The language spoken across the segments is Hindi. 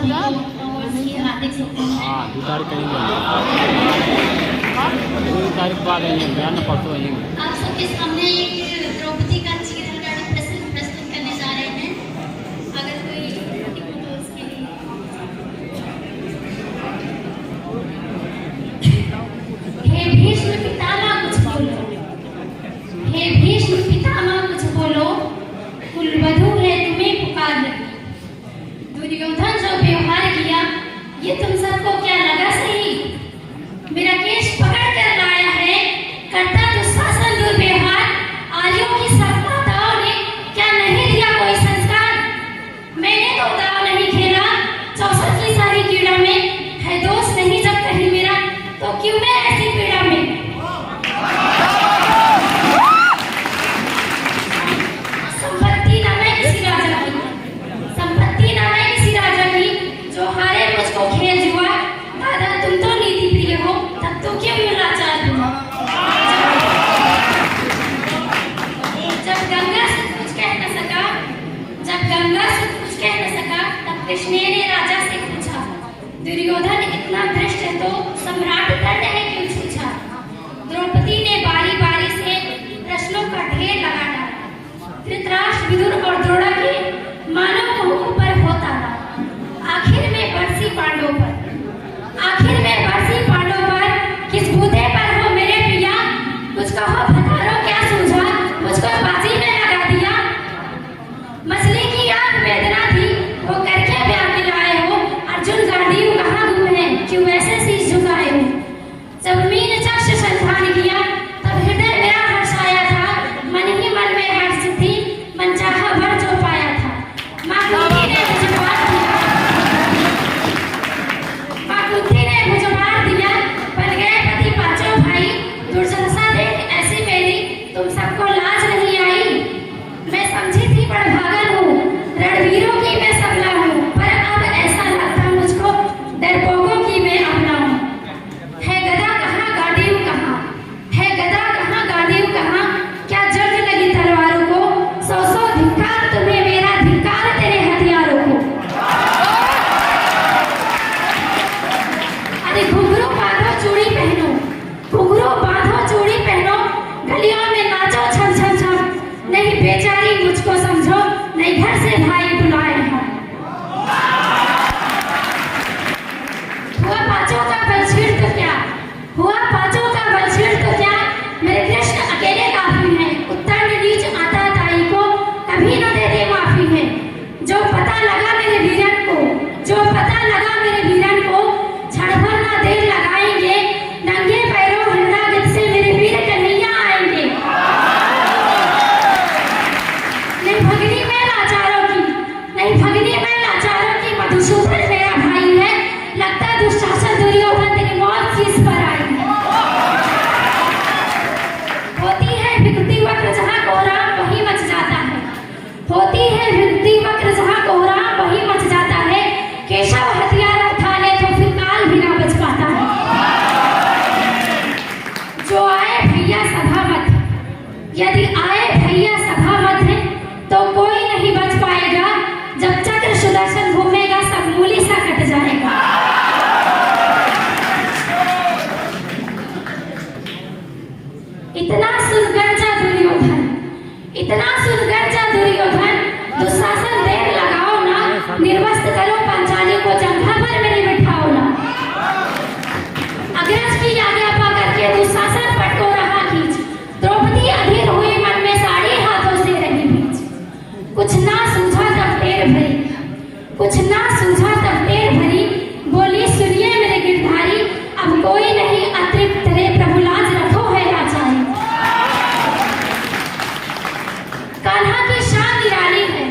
हाँ 2 तारीख कहीं 2 तारीख बाद आएंगे, बयान परसों आएंगे। आप सबके सामने एक द्रौपदी का जीवन रिगार्डिंग प्रस्तुत करने जा रहे हैं। अगर कोई तो उसके लिए हे भीष्म पितामह कुछ बोलो, हे भीष्म पितामह कुछ बोलो, कुलवधू है तुम्हें पुकार रही। दुर्योधन जो व्यवहार किया ये तुम सबको क्या लगा सही? मेरा केश पकड़ कर लाया है, करता दुशासन दुर्व्यवहार, आर्यों की सत्ताओं ने क्या नहीं दिया कोई संस्कार? मैंने तो दाव नहीं खेला 64 की सारी कीड़ा में, है दोष नहीं जब कहीं मेरा, तो क्यों मैं ऐसी पीड़ा में? संपत्ति ना मैं किसी राजा की, संपत्ति ना मैं किसी राजा की, जो हारे मुझको खेल जुआ। दादा तुम तो नीति प्रिय हो, तब तो क्यों लाचार हुआ? जब गंगा से कुछ कह न सका, जब गंगा से कुछ कह न सका, तब कृष्ण ने राजा से पूछा, दुर्योधन इतना भ्रष्ट है तो सम्राट दंड है क्यों छूछा? द्रौपदी ने बारी बारी से प्रश्नों का ढेर लगा डाला। धृतराष्ट्र, विदुर और द्रोण के मानव मुख पर होता रहा। आखिर में बरसी पांडव पर, आखिर में बरसी पांडव पर, किस बूते पर हो मेरे प्रिया? कुछ कहो भतारो क्या सूझा, मुझको बाजी में लगा दिया। मछली की आंख वेदना थी, वो करके ब्याह मिलाए हो। अर्जुन गांडीव कहाँ गुम है, क्यों ऐसे शीश झुकाए हो? जब मीन चक्ष संधान किया, तब हृदय मेरा हर्षाया था। मन ही मन में हर्ष थी, मनचाहा भर जो पाया था। माँ कुंती ने मुझे मार दिया, माँ कुंती ने मुझे मार दिया, बन गए पति पांचों भाई। दुर्दशा देख ऐसी मेरी, तुम सबको लाज नहीं आई। मैं समझी थी पर भागल हूँ, रणवीरों की मैं सबला हूँ, पर अब ऐसा लगता मुझको डरपोकों की मैं अपना हूँ। है गदा कहाँ गांडीव कहाँ, है गदा कहाँ गांडीव कहाँ, क्या जंग लगी तलवारों को? 100 धिक्कार तुम्हें मेरा, धिक्कार तेरे हथियारों को। अरे घुंघरू बांधो चूड़ी पहनो, घुंघरू बांधो चूड़ी पहनो, गलियों में नाचो छम छम छम। नहीं बेचारी मुझको समझो, नहीं घर से भाई बुलाए हैं। हुआ पांचों का बलछीड़ तो क्या, हुआ पांचों का बलछीड़ तो क्या, मेरे कृष्ण अकेले काफी हैं। उत्तर नीच आता ताई को कभी न दे दे माफी है। जो पता लगा मेरे वीरन को, जो पता लगा मेरे वीरन को, क्षण भर ना देर लगाएंगे। नंगे पैरों हिलना से मेरे वीर कन्हैया आएंगे। नहीं भगनी में लाचारों की, नहीं भगनी में लाचारों की, मधुसूदन मेरा भाई है। लगता दुशासन दुर्योधन तेरी मौत की इस पर आई है। होती है विकृति वक्र जहाँ कोहराम वही मच जाता है, होती है विकृति वक्र जहाँ कोहराम वही मच जाता है। केशव हथियार उठा ले तो फिर काल भी ना बच पाता है। जो आए भैया सभा मत, यदि आए भैया सभा मत है, तो कोई नहीं बच पाएगा। जब चक्र सुदर्शन घूमेगा सब मूली सा कट जाएगा। इतना सुन गर्जा दुर्योधन, इतना सुन गर्जा दुर्योधन, दुशासन देर लगाओ ना, निर्वस्त्र करो पांचाली को, जंघा पर मेरे बिठाओ ना। अग्रज की आज्ञा पा करके दुशासन पटको रहा खींच, द्रौपदी अधीर हुई मन में साड़ी हाथों से रही बीच। कुछ ना सूझा तब टेर भरी, कुछ ना सूझा तब टेर भरी, बोली सुनिए मेरे गिरधारी, अब कोई नहीं अतृप्त रे, प्रभु लाज रखो है लाचारी। कान्हा की शान निराली है,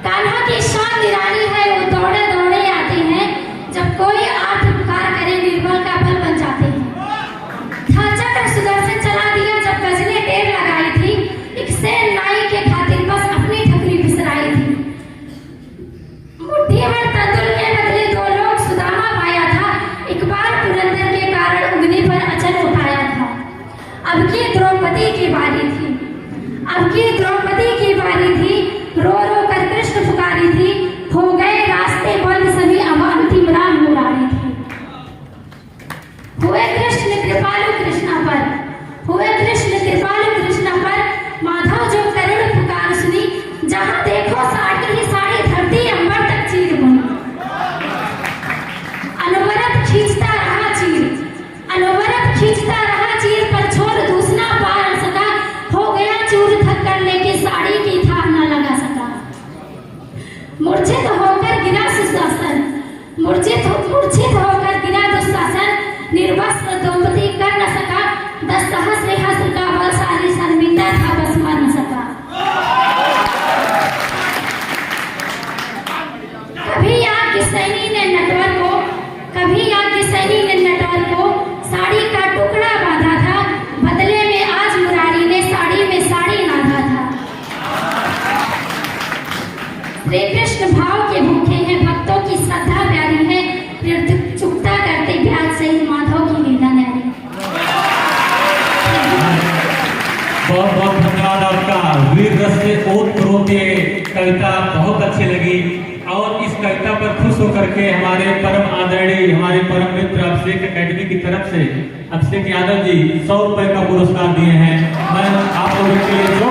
कान्हा की शान निराली है। वो दौड़े दौड़े आते हैं, जब कोई आर्त पुकार करे निर्बल का बल बन जाते हैं। था चक्र सुदर्शन चला दिया जब गजने टेर लगाई थी, एक सेन नाई के खातिर बस अपनी ठकरी बिसराई थी। मुट्ठी भर तंदुल के बदले 2 लोग सुदामा पाया था, एक बार पुरंदर के कारण उंगली पर अचल उठाया था। अब की द्रौपदी की बारी थी, अब की द्रौपदी की बारी थी, रो रो कर कृष्ण पुकारी थी। हो गए रास्ते बंद सभी से हस्र का बल सारी शर्मिंदा था बस मर न सका। कभी याद की सैनी ने नटवर को, कभी याद की सैनी ने नटवर को साड़ी का टुकड़ा बांधा था, बदले में आज मुरारी ने साड़ी में साड़ी बांधा था। श्री कृष्ण भाव के भूखे हैं, भक्तों की श्रद्धा प्यारी है, फिर चुकता करते ब्याज सहित माधव की लीला न्यारी। बहुत बहुत धन्यवाद आपका। वीर रस से ओत-प्रोत ये कविता बहुत अच्छी लगी और इस कविता पर खुश होकर के हमारे परम आदरणीय, हमारे परम मित्र अभिषेक एकेडमी की तरफ से अभिषेक यादव जी 100 रुपए का पुरस्कार दिए हैं। मैं आप लोगों के लिए जोरदार